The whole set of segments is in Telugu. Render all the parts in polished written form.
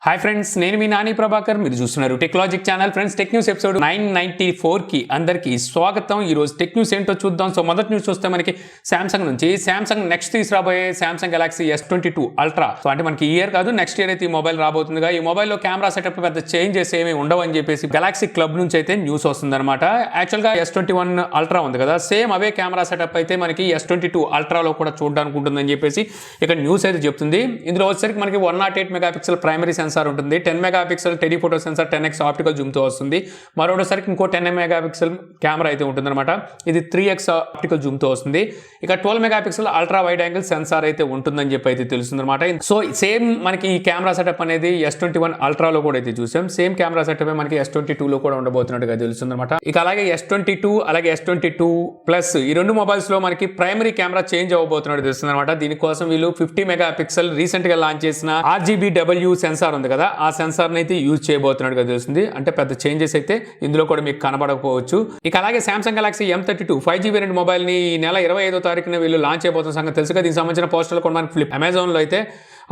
హాయ్ ఫ్రెండ్స్, నేను మీ నాని ప్రభాకర్. మీరు చూస్తున్నారు Techlogic channel. Friends, tech news episode 994కి అందరికీ స్వాగతం. ఈరోజు టెక్ న్యూస్ ఏంటో చూద్దాం. సో మొదటి న్యూస్ చూస్తే మనకి సామ్సంగ్ నుంచి సామ్సంగ్ నెక్స్ట్ తీసుకురాబోయే Samsung Galaxy S22 ultra. So అంటే మనకి ఈ ఇయర్ కాదు, నెక్స్ట్ ఇయర్ అయితే ఈ మొబైల్ రాబోతుందిగా. ఈ మొబైల్లో కెమెరా సెటప్ పెద్ద చేంజెస్ ఏమీ ఉండవు అని చెప్పేసి గెలాక్సీ క్లబ్ నుంచి అయితే న్యూస్ వస్తుందన్నమాట. యాక్చువల్గా S21 అల్ట్రా ఉంది కదా, సేమ్ అవే కెమెరా సెటప్ అయితే మనకి S22 అల్ట్రాలో కూడా చూడడానికి ఉంటుందని చెప్పేసి ఇక్కడ న్యూస్ అయితే చెప్తుంది. ఇందులో వచ్చేసరికి మనకి 108 మెగాపిక్సెల్ ప్రైమరీ సెన్సార్ ఉంటుంది, 10 megapixel telephoto sensor 10x optical zoom తో వస్తుంది. మరోసారికి ఇంకో 10 మెగాపిక్సెల్ కెమెరా అయితే ఉంటుంది అనమాట. ఇది 3x ఆప్టికల్ జూమ్ తో వస్తుంది. ఇక 12 megapixel ultra wide angle censor అయితే ఉంటుందని చెప్పి అయితే తెలుస్తుంది అనమాట. సో సేమ్ మనకి ఈ కెమెరా సెటప్ అనేది S21 అల్ట్రాలో కూడా అయితే చూసాం. సేమ్ కెమెరా సెటప్ మనకి S22 లో కూడా ఉండబోతున్నట్టుగా తెలుస్తుంది అనమాట. ఇక అలాగే S22 అలాగే S22 ప్లస్ ఈ రెండు మొబైల్స్ లో మనకి ప్రైమరీ కెమెరా చేంజ్ అవ్వబోతున్నట్టు తెలుస్తుంది అనమాట. దీనికోసం వీళ్ళు 50 మెగాపిక్సెల్ రీసెంట్ గా లాంచ్ చేసిన RGBW సెన్సార్ ఉంది కదా, ఆ సెన్సార్ అయితే యూజ్ చేయబోతున్నట్టుగా తెలుస్తుంది. అంటే పెద్ద చేంజెస్ అయితే ఇందులో కూడా మీకు కనబడకపోవచ్చు. ఇక అలాగే Samsung Galaxy M32 5G variant mobile ని ఈ నెల 25వ తారీఖున వీళ్ళు లాంచ్ చేయబోతున్న సంగతి తెలుసుగా. దీనికి సంబంధించిన పోస్టర్లు కూడా మనకి అమెజాన్ లో అయితే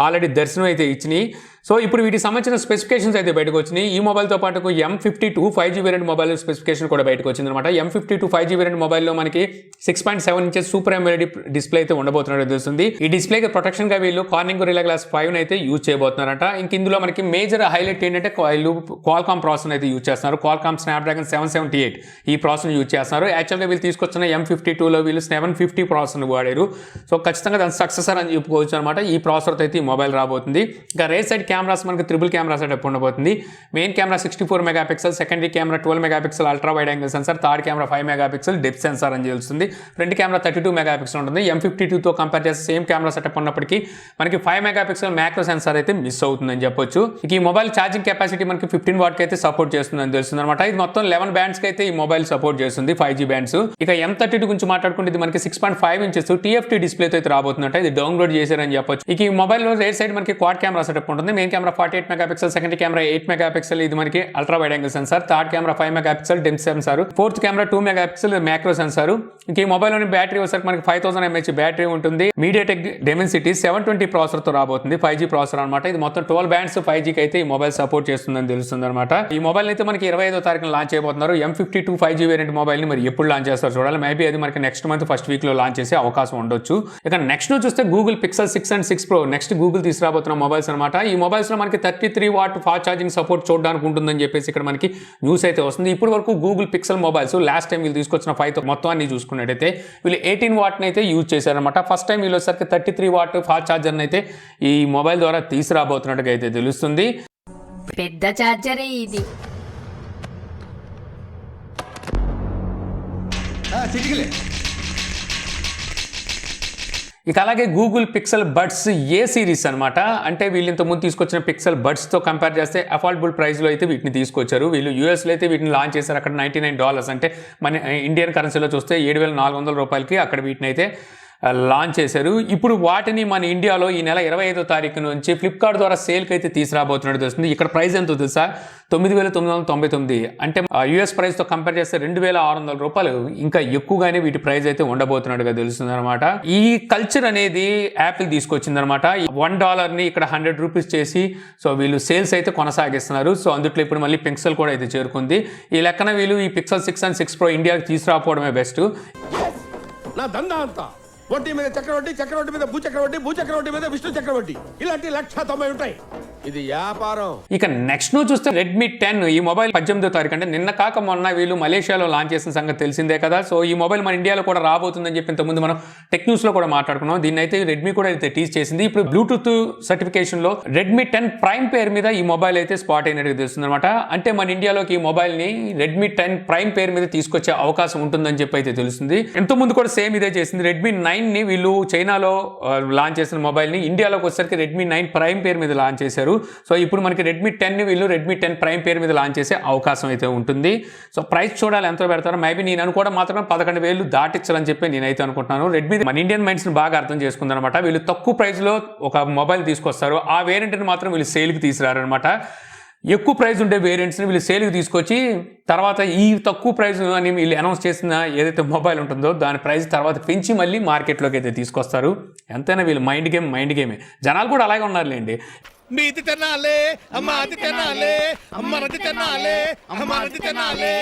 ఆల్రెడీ దర్శనం అయితే ఇచ్చినాయి. సో ఇప్పుడు వీటికి సంబంధించిన స్పెసిఫికేషన్స్ అయితే బయటకు వచ్చినాయి. ఈ మొబైల్తో పాటు M52 5G variant mobile specification కూడా బయటకు వచ్చింది అనమాట. M52 5G వేరియంట్ మొబైల్లో మనకి 6.7 ఇంచెస్ సూపర్ AMOLED డిస్ప్లే అయితే ఉండబోతున్నట్టు తెలుస్తుంది. ఈ డిస్ప్లేకి ప్రొటెక్షన్ గా వీళ్ళు కార్నింగ్ గొరిల్లా గ్లాస్ 5 అయితే యూజ్ చేయబోతున్నారట. ఇంక ఇందులో మనకి మేజర్ హైలైట్ ఏంటంటే వీళ్ళు క్వాల్కామ్ ప్రాసెసర్ అయితే యూజ్ చేస్తున్నారు. క్వాల్కామ్ స్నాప్డ్రాగన్ 778 ఈ ప్రాసెసర్ యూజ్ చేస్తున్నారు. యాక్చువల్గా వీళ్ళు తీసుకొచ్చిన M52లో వీళ్ళు 750 ప్రాసెసర్ వాడారు. సో ఖచ్చితంగా దాని సక్సెసర్ అని చెప్పుకోవచ్చు అనమాట. ఈ ప్రాసెసర్ అయితే ఈ మొబైల్ రాబోతుంది. ఇంకా రేర్ సైడ్ కెమెరాస్ మనకి ట్రిపుల్ కెమెరా సెటప్ ఉండబోతుంది. Main camera 64 megapixel, secondary camera 12 megapixel ultra wide angle censor, third camera 5 megapixel depth censor అని తెలుస్తుంది. ఫ్రంట్ కెమెరా 32 మెగాపిక్సెల్ ఉంటుంది. M52తో కంపేర్ చేస్తే సేమ్ కెమెరా సెటప్ ఉన్నప్పటికీ మనకి 5 మెగాపిక్సెల్ మ్యాక్రో సెన్సార్ అయితే మిస్ అవుతుందని చెప్పొచ్చు. ఇక ఈ మొబైల్ ఛార్జింగ్ కెపాసిటీ మనకి 15 వాట్ అయితే సపోర్ట్ చేస్తుందని తెలుస్తుంది అనమాట. ఇది మొత్తం 11 బ్యాండ్స్ కి అయితే ఈ మొబైల్ సపోర్ట్ చేస్తుంది, 5G బ్యాండ్స్. ఇక M32 గురించి మాట్లాడుకుంటే ఇది మనకి 6.5 ఇంచెస్ TFT డిస్ప్లేతో అయితే రాబోతున్నట్టు ఇది డౌన్లోడ్ చేశారని చెప్పొచ్చు. ఇక ఈ మొబైల్ లో రేర్ సైడ్ మనకి క్వాడ్ కెమెరా సెటప్ ఉంటుంది. Main camera 48 megapixel, second camera 8 megapixel ఇది మనకి ultra wide angle censor, third camera 5 megapixel depth censor, fourth camera 2 megapixel macro censor. ఇంక ఈ మొబైల్ లోని బ్యాటరీ వచ్చేసరికి మనకి 5000 mAh బ్యాటరీ ఉంటుంది. మీడియాటెక్ డెమెన్సిటీ 720 ప్రాసెసర్ తో రాబోతుంది, 5G ప్రాసెసర్ అనమాట. ఇది మొత్తం 12 బ్యాండ్స్ 5G కి అయితే ఈ మొబైల్ సపోర్ట్ చేస్తుందని తెలుస్తుంది అనమాట. ఈ మొబైల్ అయితే మనకి 25వ తారీఖున లాంచ్ చేయబోతున్నారు. M52 5G వేరియంట్ మొబైల్ ని మరి ఎప్పుడు లాంచ్ చేస్తారు చూడాలి. మేబీ అది మనకి నెక్స్ట్ మంత్ ఫస్ట్ వీక్ లో లాంచ్ చేసే అవకాశం ఉండొచ్చు. ఇక నెక్స్ట్ చూస్తే Google Pixel 6 and 6 Pro next Google తీసుకురాబోతున్న మొబైల్స్ అనమాట. ఈ మొబైల్స్ లో మనకి 33 వాట్ ఫాస్ట్ ఛార్జింగ్ సపోర్ట్ చూడడానికి ఉంటుందని చెప్పేసి ఇక్కడ మనకి న్యూస్ అయితే వస్తుంది. ఇప్పుడు వరకు Google pixel mobiles last time వీళ్ళు తీసుకొచ్చిన 5 మొత్తం అన్ని చూసుకున్నట్టయితే వీళ్ళు 18 వాట్ని అయితే యూజ్ చేశారనమాట. ఫస్ట్ టైం వీళ్ళు వచ్చేసరికి 33 వాట్ ఫాస్ట్ ఛార్జర్ని అయితే ఈ మొబైల్ ద్వారా తీసుకురాబోతున్నట్టుగా అయితే తెలుస్తుంది. పెద్ద ఛార్జరే ఇది. ఇక అలాగే గూగుల్ పిక్సెల్ బడ్స్ ఏ సిరీస్ అనమాట. అంటే వీళ్ళు ఇంతకుముందు తీసుకొచ్చిన పిక్సెల్ బడ్స్తో కంపేర్ చేస్తే అఫోర్డబుల్ ప్రైస్లో అయితే వీటిని తీసుకొచ్చారు. వీళ్ళు యూఎస్లో అయితే వీటిని లాంచ్ చేశారు. అక్కడ $99 అంటే మన ఇండియన్ కరెన్సీలో చూస్తే $7,400 అక్కడ వీటిని అయితే లాంచ్ చేశారు. ఇప్పుడు వాటిని మన ఇండియాలో ఈ నెల 25వ తారీఖు నుంచి ఫ్లిప్కార్ట్ ద్వారా సేల్కి అయితే తీసుకురాబోతున్నట్టు తెలుస్తుంది. ఇక్కడ ప్రైస్ ఎంతో తెలుసా, $9,999. అంటే యూఎస్ ప్రైస్తో కంపేర్ చేస్తే $2,600 ఇంకా ఎక్కువగానే వీటి ప్రైస్ అయితే ఉండబోతున్నట్టుగా తెలుస్తుంది అనమాట. ఈ కల్చర్ అనేది యాపిల్ తీసుకొచ్చింది అనమాట. $1 ఇక్కడ ₹100 చేసి సో వీళ్ళు సేల్స్ అయితే కొనసాగిస్తున్నారు. సో అందుట్లో ఇప్పుడు మళ్ళీ పిక్సెల్ కూడా అయితే చేరుకుంది. ఈ లెక్కన వీళ్ళు ఈ పిక్సెల్ 6 అండ్ 6 Pro ఇండియాకి తీసుకురాకపోవడమే బెస్ట్. నా దందా అంతా వడ్డీ మీద చక్రవడ్డీ, చక్రవడ్డీ మీద భూచక్రవడ్డీ, భూచక్రవడ్డీ మీద విష్ణు చక్రవడ్డీ, ఇలాంటి 190 ఉంటాయి. ఇది వ్యాపారం. ఇక నెక్స్ట్ నువ్వు చూస్తే Redmi 10 ఈ మొబైల్ 18వ తారీఖు అంటే నిన్న కాక మొన్న వీళ్ళు మలేషియాలో లాంచ్ చేసిన సంగతి తెలిసిందే కదా. సో ఈ మొబైల్ మన ఇండియాలో కూడా రాబోతుందని చెప్పి ఇంతకుముందు మనం టెక్ న్యూస్ లో కూడా మాట్లాడుకున్నాం. దీన్ని అయితే రెడ్మీ కూడా అయితే టీజ్ చేసింది. ఇప్పుడు బ్లూటూత్ సర్టిఫికేషన్ లో Redmi 10 ప్రైమ్ పేరు మీద ఈ మొబైల్ అయితే స్పాట్ అయినట్టుగా తెలుస్తుంది అనమాట. అంటే మన ఇండియాలోకి ఈ మొబైల్ ని Redmi 10 ప్రైమ్ పేరు మీద తీసుకొచ్చే అవకాశం ఉంటుందని చెప్పి అయితే తెలుస్తుంది. ఎంతో ముందు కూడా సేమ్ ఇదే చేసింది. Redmi 9 ని వీళ్ళు చైనాలో లాంచ్ చేసిన మొబైల్ ని ఇండియాలోకి వచ్చేసరికి Redmi 9 ప్రైమ్ పేరు మీద లాంచ్ చేశారు. సో ఇప్పుడు మనకి Redmi 10 ని వీళ్ళు Redmi 10 ప్రైమ్ పేరు మీద లాంచ్ చేసే అవకాశం అయితే ఉంటుంది. సో ప్రైస్ చూడాలి ఎంతో పెడతారో. మేబీ నేను అనుకోవడం మాత్రమే 11,000 దాటించాలని చెప్పి నేనైతే అనుకుంటున్నాను. రెడ్మీ మన ఇండియన్ మైండ్స్ ని బాగా అర్థం చేసుకుందనమాట. వీళ్ళు తక్కువ ప్రైస్ లో ఒక మొబైల్ తీసుకొస్తారు. ఆ వేరియంట్ని మాత్రం వీళ్ళు సేల్కి తీసుకురారనమాట. ఎక్కువ ప్రైస్ ఉండే వేరియంట్స్ని వీళ్ళు సేల్కి తీసుకొచ్చి తర్వాత ఈ తక్కువ ప్రైస్ అని వీళ్ళు అనౌన్స్ చేసిన ఏదైతే మొబైల్ ఉంటుందో దాని ప్రైస్ తర్వాత పెంచి మళ్ళీ మార్కెట్లోకి అయితే తీసుకొస్తారు. ఎంతైనా వీళ్ళు మైండ్ గేమే. జనాలు కూడా అలాగే ఉన్నారులేండి. మీది తినాలే అమ్మాది తినాలే అమ్మనది తినాలే అమ్మనది తినాలే.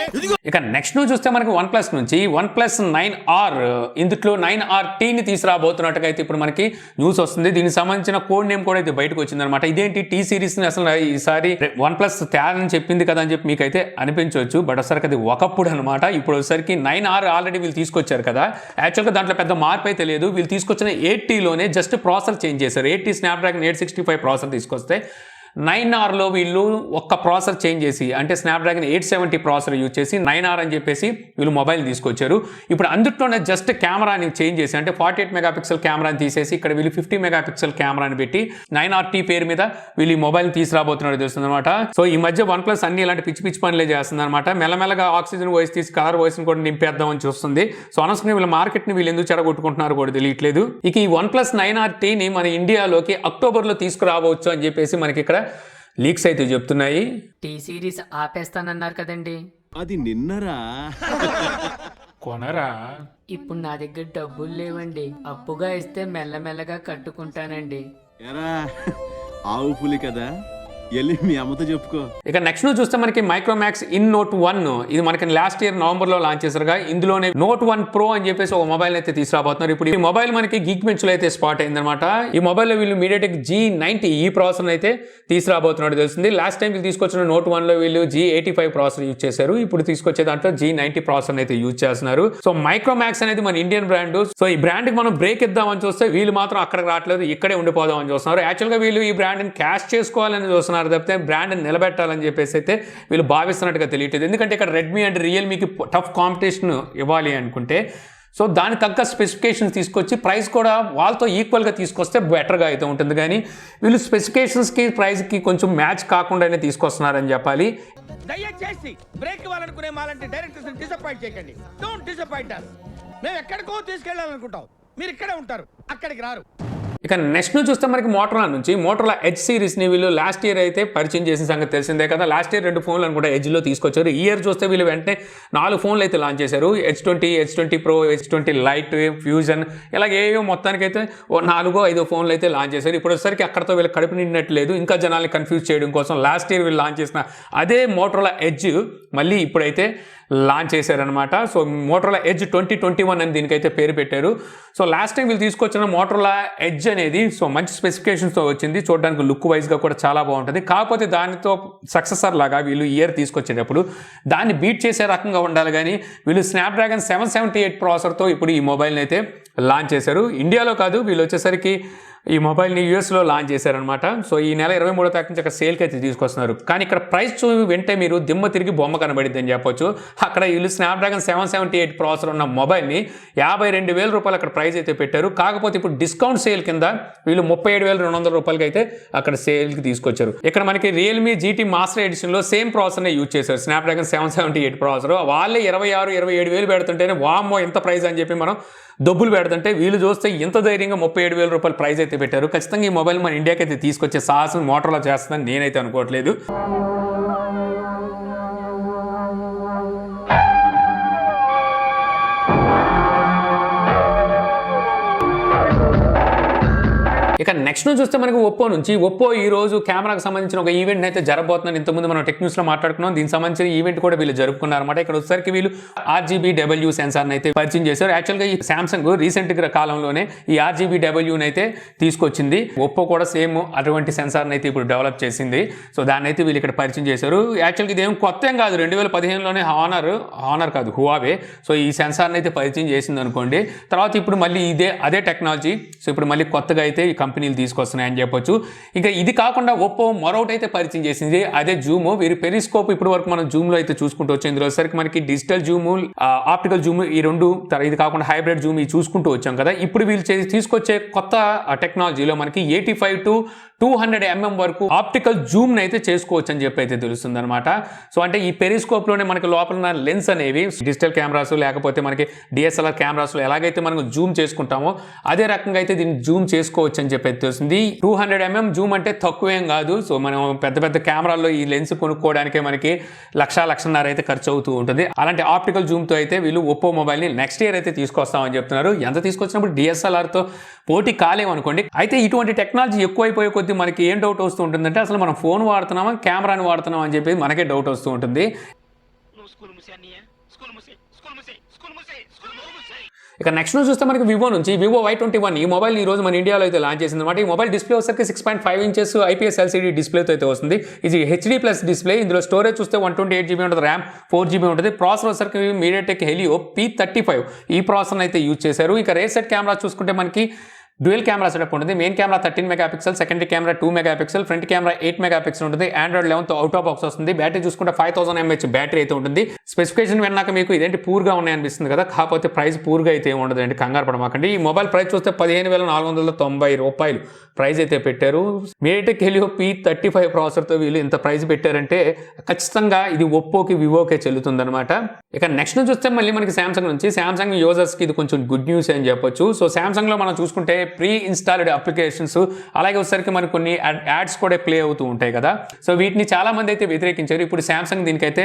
ఇక నెక్స్ట్ న్యూస్ చూస్తే మనకి OnePlus నుంచి OnePlus 9R ఇందులో 9RT ని తీసుకురాబోతున్నట్టుగా అయితే ఇప్పుడు మనకి న్యూస్ వస్తుంది. దీనికి సంబంధించిన కోడ్ నేమ్ కూడా అయితే బయటకు వచ్చిందనమాట. ఇదేంటి టీ సిరీస్ ని అసలు ఈసారి OnePlus తేలని చెప్పింది కదా అని చెప్పి మీకు అయితే అనిపించవచ్చు. బట్ ఒకసారికి అది ఒకప్పుడు అనమాట. ఇప్పుడు ఒకసారికి 9R ఆల్రెడీ వీళ్ళు తీసుకొచ్చారు కదా. యాక్చువల్గా దాంట్లో పెద్ద మార్పు అయితే లేదు. వీళ్ళు తీసుకొచ్చిన 8Tలోనే జస్ట్ ప్రాసెసర్ చేంజ్ చేశారు. 8T స్నాప్డ్రాగన్ 865 ప్రాసెసర్ తీసుకొస్తే 9Rలో వీళ్ళు ఒక్క ప్రాసెసర్ చేంజ్ చేసి అంటే స్నాప్డ్రాగన్ 870 ప్రాసెసర్ యూజ్ చేసి 9R అని చెప్పేసి వీళ్ళు మొబైల్ తీసుకొచ్చారు. ఇప్పుడు అందులోనే జస్ట్ కెమెరాని చేంజ్ చేసి అంటే 48 మెగాపిక్సెల్ కెమెరాని తీసేసి ఇక్కడ వీళ్ళు 50 మెగాపిక్సెల్ కెమెరాని పెట్టి 9RT పేరు మీద వీళ్ళు ఈ మొబైల్ తీసుకురాబోతున్నారు తెలుస్తుంది అనమాట. సో ఈ మధ్య OnePlus అన్ని ఇలాంటి పిచ్చి పిచ్చి పనులే చేస్తుంది అనమాట. మెల్లమెల్లగా ఆక్సిజన్ వాయిస్ తీసి కలర్ వాయిస్ని కూడా నింపేద్దామని చూస్తుంది. సో అనవసరంగా వీళ్ళ మార్కెట్ని వీళ్ళు ఎందుకు చెడగొట్టుకుంటున్నారు కూడా తెలియట్లేదు. ఇక ఈ OnePlus 9RTని మన ఇండియాలోకి అక్టోబర్లో తీసుకురావచ్చు అని చెప్పేసి మనకి ఇక్కడ లీక్స్ అయితే చెప్తున్నాయి. టీ సిరీస్ ఆపేస్తానన్నారు కదండి. అది నిన్నరా కొనరా? ఇప్పుడు నా దగ్గర డబ్బులు లేవండి. అప్పుగా ఇస్తే మెల్లమెల్లగా కట్టుకుంటానండి. ఎరా ఆవు పులి కదా, వెళ్ళి మీ అమ్మతో చెప్పుకో. ఇక నెక్స్ట్ ను చూస్తే మనకి మైక్రోమాక్స్ ఇన్ నోట్ 1 ఇది మనకి లాస్ట్ ఇయర్ నవంబర్లో లాంచ్ చేశారుగా. ఇందులోనే నోట్ 1 Pro అని చెప్పేసి ఒక మొబైల్ అయితే తీసుకురాబోతున్నారు. ఇప్పుడు ఈ మొబైల్ మనకి గీక్ బెంచ్ లో అయితే స్పాట్ అయిందనమాట. ఈ మొబైల్లో వీళ్ళు MediaTek G90 ఈ ప్రాసెసర్ అయితే తీసుకురాబోతున్నట్టు తెలుస్తుంది. లాస్ట్ టైం వీళ్ళు తీసుకొచ్చిన నోట్ 1లో వీళ్ళు G85 ప్రాసెసర్ యూజ్ చేశారు. ఇప్పుడు తీసుకొచ్చే దాంట్లో G90 ప్రాసెసర్ అయితే యూజ్ చేస్తున్నారు. సో మైక్రోమాక్స్ అనేది మన ఇండియన్ బ్రాండ్. సో ఈ బ్రాండ్ కి మనం బ్రేక్ ఇద్దామని చూస్తే వీళ్ళు మాత్రం అక్కడికి రావట్లేదు, ఇక్కడే ఉండిపోదామని చూస్తున్నారు. యాక్చువల్గా వీళ్ళు ఈ బ్రాండ్ ని క్యాష్ చేసుకోవాలని చూస్తున్నారు తప్పితే బ్రాండ్ నిలబెట్టాలని చెప్పేసి అయితే వీళ్ళు భావిస్తున్నట్టుగా తెలియట్లేదు. ఎందుకంటే ఇక్కడ రెడ్మీ అండ్ రియల్మీకి టఫ్ కాంపిటీషన్ ఇవ్వాలి అనుకుంటే సో దాని తగ్గ స్పెసిఫికేషన్స్ తీసుకొచ్చి ప్రైస్ కూడా వాళ్ళతో ఈక్వల్గా తీసుకొస్తే బెటర్గా అయితే ఉంటుంది. కానీ వీళ్ళు స్పెసిఫికేషన్స్కి ప్రైస్కి కొంచెం మ్యాచ్ కాకుండానే తీసుకొస్తున్నారని చెప్పాలి. దయచేసి బ్రేక్ ఇవ్వాలనుకునే మాలంటే డైరెక్టర్స్ డిసప్పాయింట్ చేయకండి. Don't disappoint us. మేము ఎక్కడికో తీసుకెళ్ళాలనుకుంటాం, మీరు ఇక్కడే ఉంటారు, అక్కడికి రారు. ఇక నెక్స్ట్ నుంచి చూస్తే మనకి మోటరోలా నుంచి మోటరోలా ఎడ్జ్ సిరీస్ని వీళ్ళు లాస్ట్ ఇయర్ అయితే పరిచయం చేసిన సంగతి తెలిసిందే కదా. లాస్ట్ ఇయర్ 2 ఫోన్లు అనుకుంటా ఎడ్జ్లో తీసుకొచ్చారు. ఈ ఇయర్ చూస్తే వీళ్ళు వెంటనే 4 ఫోన్లు అయితే లాంచ్ చేశారు. H20, H20 Pro, H20 Lite, fusion ఇలాగ ఏవో మొత్తానికి అయితే 4-5 ఫోన్లు అయితే లాంచ్ చేశారు. ఇప్పుడు వచ్చేసరికి అక్కడతో వీళ్ళు కడుపు నిండినట్లేదు. ఇంకా జనాల్ని కన్ఫ్యూజ్ చేయడం కోసం లాస్ట్ ఇయర్ వీళ్ళు లాంచ్ చేసిన అదే మోటరోలా ఎడ్జ్ మళ్ళీ ఇప్పుడైతే లాంచ్ చేశారనమాట. సో మోటరోలా ఎడ్జ్ 2021 అని దీనికైతే పేరు పెట్టారు. సో లాస్ట్ టైం వీళ్ళు తీసుకొచ్చిన మోటరోలా ఎడ్జ్ అనేది సో మంచి స్పెసిఫికేషన్స్తో వచ్చింది. చూడడానికి లుక్ వైజ్గా కూడా చాలా బాగుంటుంది. కాకపోతే దానితో సక్సెసర్ లాగా వీళ్ళు ఇయర్ తీసుకొచ్చేటప్పుడు దాన్ని బీట్ చేసే రకంగా ఉండాలి. కానీ వీళ్ళు స్నాప్డ్రాగన్ 778 ప్రాసెసర్తో ఇప్పుడు ఈ మొబైల్ని అయితే లాంచ్ చేశారు. ఇండియాలో కాదు, వీళ్ళు వచ్చేసరికి ఈ మొబైల్ని యూఎస్లో లాంచ్ చేశారనమాట. సో ఈ నెల 23వ తారీఖు నుంచి అక్కడ సేల్కి అయితే తీసుకొస్తున్నారు. కానీ ఇక్కడ ప్రైస్ వెంటే మీరు దిమ్మ తిరిగి బొమ్మ కనబడిద్ది అని చెప్పొచ్చు. అక్కడ వీళ్ళు స్నాప్డ్రాగన్ 778 ప్రాసెసర్ ఉన్న మొబైల్ని 52,000 రూపాయలు అక్కడ ప్రైస్ అయితే పెట్టారు. కాకపోతే ఇప్పుడు డిస్కౌంట్ సేల్ కింద వీళ్ళు 37,200 రూపాయలకి అయితే అక్కడ సేల్కి తీసుకొచ్చారు. ఇక్కడ మనకి రియల్మీ GT మాస్టర్ ఎడిషన్లో సేమ్ ప్రాసెసర్నే యూజ్ చేశారు, స్నాప్డ్రాగన్ 778 ప్రాసెసర్. వాళ్ళే 26,000-27,000 పెడుతుంటేనే వామ్మో ఎంత ప్రైస్ అని చెప్పి మనం డబ్బులు పెడుతుంటే వీళ్ళు చూస్తే ఇంత ధైర్యంగా 37,000 రూపాయల ప్రైస్ అయితే పెట్టారు. ఖచ్చితంగా ఈ మొబైల్ మన ఇండియాకి అయితే తీసుకొచ్చే సాహసం మోటరోలా చేస్తుందని నేనైతే అనుకోవట్లేదు. ఇక నెక్స్ట్ నుంచి చూస్తే మనకి ఒప్పో ఈ రోజు కెమెరాకి సంబంధించిన ఒక ఈవెంట్ అయితే జరగబోతుందని ఇంతకుముందు మనం టెక్న్యూస్లో మాట్లాడుకున్నాం. దీనికి సంబంధించిన ఈవెంట్ కూడా వీళ్ళు జరుపుకున్నారన్నమాట. ఇక్కడ వచ్చేసరికి వీళ్ళు RGBW సెన్సార్ని అయితే పరిచయం చేశారు. యాక్చువల్గా ఈ సామ్సంగ్ రీసెంట్ కాలంలోనే ఈ RGBWని అయితే తీసుకొచ్చింది. ఒప్పో కూడా సేమ్ అటువంటి సెన్సార్ని అయితే ఇప్పుడు డెవలప్ చేసింది. సో దాన్ని అయితే వీళ్ళు ఇక్కడ పరిచయం చేశారు. యాక్చువల్గా ఇదేం కొత్త ఏం కాదు, 2015లోనే హానర్ కాదు హువావే సో ఈ సెన్సార్ని అయితే పరిచయం చేసింది అనుకోండి. తర్వాత ఇప్పుడు మళ్ళీ అదే టెక్నాలజీ సో ఇప్పుడు మళ్ళీ కొత్తగా అయితే ఈ కంపెనీలు తీసుకొస్తున్నాయని చెప్పొచ్చు. ఇంకా ఇది కాకుండా ఒప్పో మరొకటి అయితే పరిచయం చేసింది, అదే జూమ్. వీరి పెరిస్కోప్ ఇప్పుడు వరకు మనం జూమ్లో అయితే చూసుకుంటూ వచ్చాం. ఇందులో వచ్చేసరికి మనకి డిజిటల్ జూమ్, ఆప్టికల్ జూమ్ ఈ రెండు, ఇది కాకుండా హైబ్రిడ్ జూమ్ ఇవి చూసుకుంటూ వచ్చాం కదా. ఇప్పుడు వీళ్ళు తీసుకొచ్చే కొత్త టెక్నాలజీలో మనకి 85 to 200 mm వరకు ఆప్టికల్ జూమ్ని అయితే చేసుకోవచ్చు అని చెప్పి అయితే తెలుస్తుంది అనమాట. సో అంటే ఈ పెరిస్కోప్లోనే మనకి లోపల ఉన్న లెన్స్ అనేవి డిజిటల్ కెమెరాస్ లేకపోతే మనకి DSLR కెమెరాస్లో ఎలాగైతే మనం జూమ్ చేసుకుంటామో అదే రకంగా అయితే దీన్ని జూమ్ చేసుకోవచ్చు అని చెప్పి చెప్పేది తెలుస్తుంది. 200mm జూమ్ అంటే తక్కువేం కాదు. సో మనం పెద్ద పెద్ద కెమెరాల్లో ఈ లెన్స్ కొనుక్కోవడానికే మనకి లక్షన్నర అయితే ఖర్చు అవుతూ ఉంటుంది. అలాంటి ఆప్టికల్ జూమ్తో అయితే వీళ్ళు ఒప్పో మొబైల్ని నెక్స్ట్ ఇయర్ అయితే తీసుకొస్తామని చెప్తున్నారు. ఎంత తీసుకొచ్చినప్పుడు DSLRతో పోటీ కాలేమనుకోండి. అయితే ఇటువంటి టెక్నాలజీ ఎక్కువైపోయే కొద్దీ మనకి ఏం డౌట్ వస్తూ ఉంటుందంటే అసలు మనం ఫోన్ వాడుతున్నామా కెమెరాని వాడుతున్నామా అని చెప్పి మనకే డౌట్ వస్తూ ఉంటుంది. ఇక నెక్స్ట్ నుంచి చూస్తే మనకి వివో నుంచి వివో Y21 ఈ మొబైల్ ఈ రోజు మన ఇండియాలో అయితే లాంచ్ చేసింది అనమాట. ఈ మొబైల్ డిస్ప్లే వచ్చేసరికి 6.5 ఇంచెస్ IPS LCD డిస్ప్లేతో అయితే వస్తుంది. ఇది HD+ డిస్ప్లే. ఇందులో స్టోరేజ్ చూస్తే 128GB ఉంటుంది, ర్యామ్ 4GB ఉంటుంది. ప్రాసెసర్ వచ్చేసరికి మీడియాటెక్ హెలియో P35 ఈ ప్రాసెసర్ అయితే యూజ్ చేశారు. ఇక రేర్ సెట్ కెమెరా చూసుకుంటే మనకి డ్యూయల్ కెమెరా సెటప్ ఉంటుంది. Main camera 13 megapixel, secondary camera 2 megapixel, front camera 8 megapixel ఉంటుంది. Android 11తో అవుట్ ఆఫ్ బాక్స్ వస్తుంది. బ్యాటరీ చూసుకుంటే 5000 mAh బ్యాటరీ అయితే ఉంటుంది. స్పెసిఫికేషన్ విన్నాక మీకు ఇదేంటి పూర్గా ఉన్నాయనిపిస్తుంది కదా, కాకపోతే ప్రైస్ పూర్గా అయితే ఉండదు అండి, కంగారు పడమాకండి. ఈ మొబైల్ ప్రైస్ చూస్తే 15,490 రూపాయలు ప్రైస్ అయితే పెట్టారు. మీడియాటెక్ హెలియో P35 ప్రాసెసర్తో వీళ్ళు ఇంత ప్రైస్ పెట్టారంటే ఖచ్చితంగా ఇది ఒప్పోకి వివోకే చెల్లుతుందనమాట. ఇక నెక్స్ట్ నుంచి చూస్తే మళ్ళీ మనకి సామ్సంగ్ నుంచి, సామ్సంగ్ యూజర్స్కి ఇది కొంచెం గుడ్ న్యూస్ అని చెప్పొచ్చు. సో సామ్సంగ్లో మనం చూసుకుంటే ప్రీ ఇన్స్టాల్డ్ అప్లికేషన్స్ అలాగే వచ్చేసరికి మనకు కొన్ని యాడ్స్ కూడా ప్లే అవుతూ ఉంటాయి కదా. సో వీటిని చాలా మంది అయితే వ్యతిరేకించారు. ఇప్పుడు సామ్సంగ్ దీనికైతే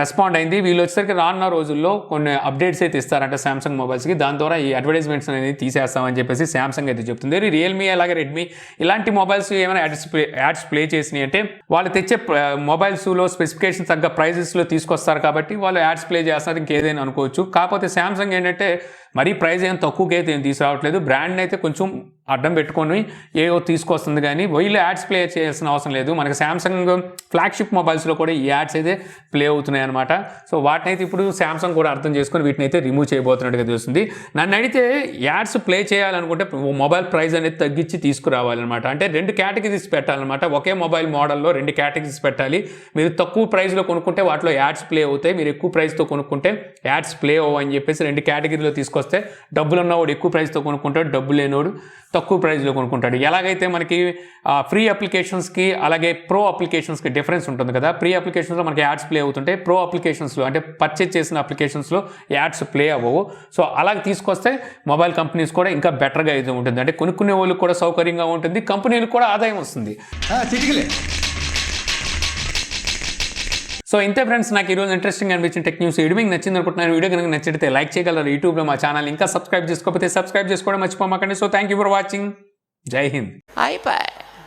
రెస్పాండ్ అయింది. వీళ్ళు వచ్చేసరికి రానున్న రోజుల్లో కొన్ని అప్డేట్స్ అయితే ఇస్తారంట సామ్సంగ్ మొబైల్స్కి. దాని ద్వారా ఈ అడ్వర్టైజ్మెంట్స్ అనేది తీసేస్తామని చెప్పేసి సామ్సంగ్ అయితే చెప్తుంది. రియల్మీ అలాగే రెడ్మీ ఇలాంటి మొబైల్స్ ఏమైనా యాడ్స్ ప్లే చేసినాయి అంటే వాళ్ళు తెచ్చే మొబైల్స్లో స్పెసిఫికేషన్ తగ్గ ప్రైజెస్లో తీసుకొస్తారు కాబట్టి వాళ్ళు యాడ్స్ ప్లే చేస్తారు, ఇంకేదైనా అనుకోవచ్చు. కాకపోతే సామ్సంగ్ ఏంటంటే మరీ ప్రైస్ ఏం తక్కువకి అయితే ఏం తీసుకురావట్లేదు. బ్రాండ్ అయితే కొంచెం అడ్డం పెట్టుకొని ఏవో తీసుకొస్తుంది, కానీ వీళ్ళు యాడ్స్ ప్లే చేయాల్సిన అవసరం లేదు. మనకి సామ్సంగ్ ఫ్లాగ్షిప్ మొబైల్స్లో కూడా ఈ యాడ్స్ అయితే ప్లే అవుతున్నాయి అనమాట. సో వాటిని అయితే ఇప్పుడు సామ్సంగ్ కూడా అర్థం చేసుకొని వీటిని అయితే రిమూవ్ చేయబోతున్నట్టుగా తెలుస్తుంది. నన్ను అడిగితే యాడ్స్ ప్లే చేయాలనుకుంటే మొబైల్ ప్రైస్ అనేది తగ్గించి తీసుకురావాలన్నమాట. అంటే 2 కేటగిరీస్ పెట్టాలన్నమాట. ఒకే మొబైల్ మోడల్లో 2 కేటగిరీస్ పెట్టాలి. మీరు తక్కువ ప్రైస్లో కొనుక్కుంటే వాటిలో యాడ్స్ ప్లే అవుతాయి, మీరు ఎక్కువ ప్రైస్తో కొనుక్కుంటే యాడ్స్ ప్లే అవ్వవు అని చెప్పేసి 2 కేటగిరీలో తీసుకొస్తే డబ్బులు ఉన్నవాడు ఎక్కువ ప్రైస్తో కొనుక్కుంటాడు, డబ్బులు లేనివాడు తక్కువ ప్రైస్లో కొనుక్కుంటాడు. ఎలాగైతే మనకి ఫ్రీ అప్లికేషన్స్కి అలాగే ప్రో అప్లికేషన్స్కి డిఫరెన్స్ ఉంటుంది కదా. ఫ్రీ అప్లికేషన్స్లో మనకి యాడ్స్ ప్లే అవుతుంటాయి, ప్రో అప్లికేషన్స్లో అంటే పర్చేజ్ చేసిన అప్లికేషన్స్లో యాడ్స్ ప్లే అవ్వవు. సో అలాగే తీసుకొస్తే మొబైల్ కంపెనీస్ కూడా ఇంకా బెటర్గా అయితే ఉంటుంది. అంటే కొనుక్కునే వాళ్ళకి కూడా సౌకర్యంగా ఉంటుంది, కంపెనీలకు కూడా ఆదాయం వస్తుంది. సో ఇంతే ఫ్రెండ్స్, నాకు ఈరోజు ఇంట్రెస్టింగ్ అనిపించిన టెక్ న్యూస్ వీడియో మీకు నచ్చింది అనుకుంటున్నాను. వీడియో కనుక నచ్చితే లైక్ చేయగలరు. యూట్యూబ్లో మా ఛానల్ ఇంకా సబ్స్క్రైబ్ చేసుకోకపోతే సబ్స్క్రైబ్ చేసుకోవడం మర్చిపోమాకండి. So thank you for watching. Jai Hind. అయిపోయి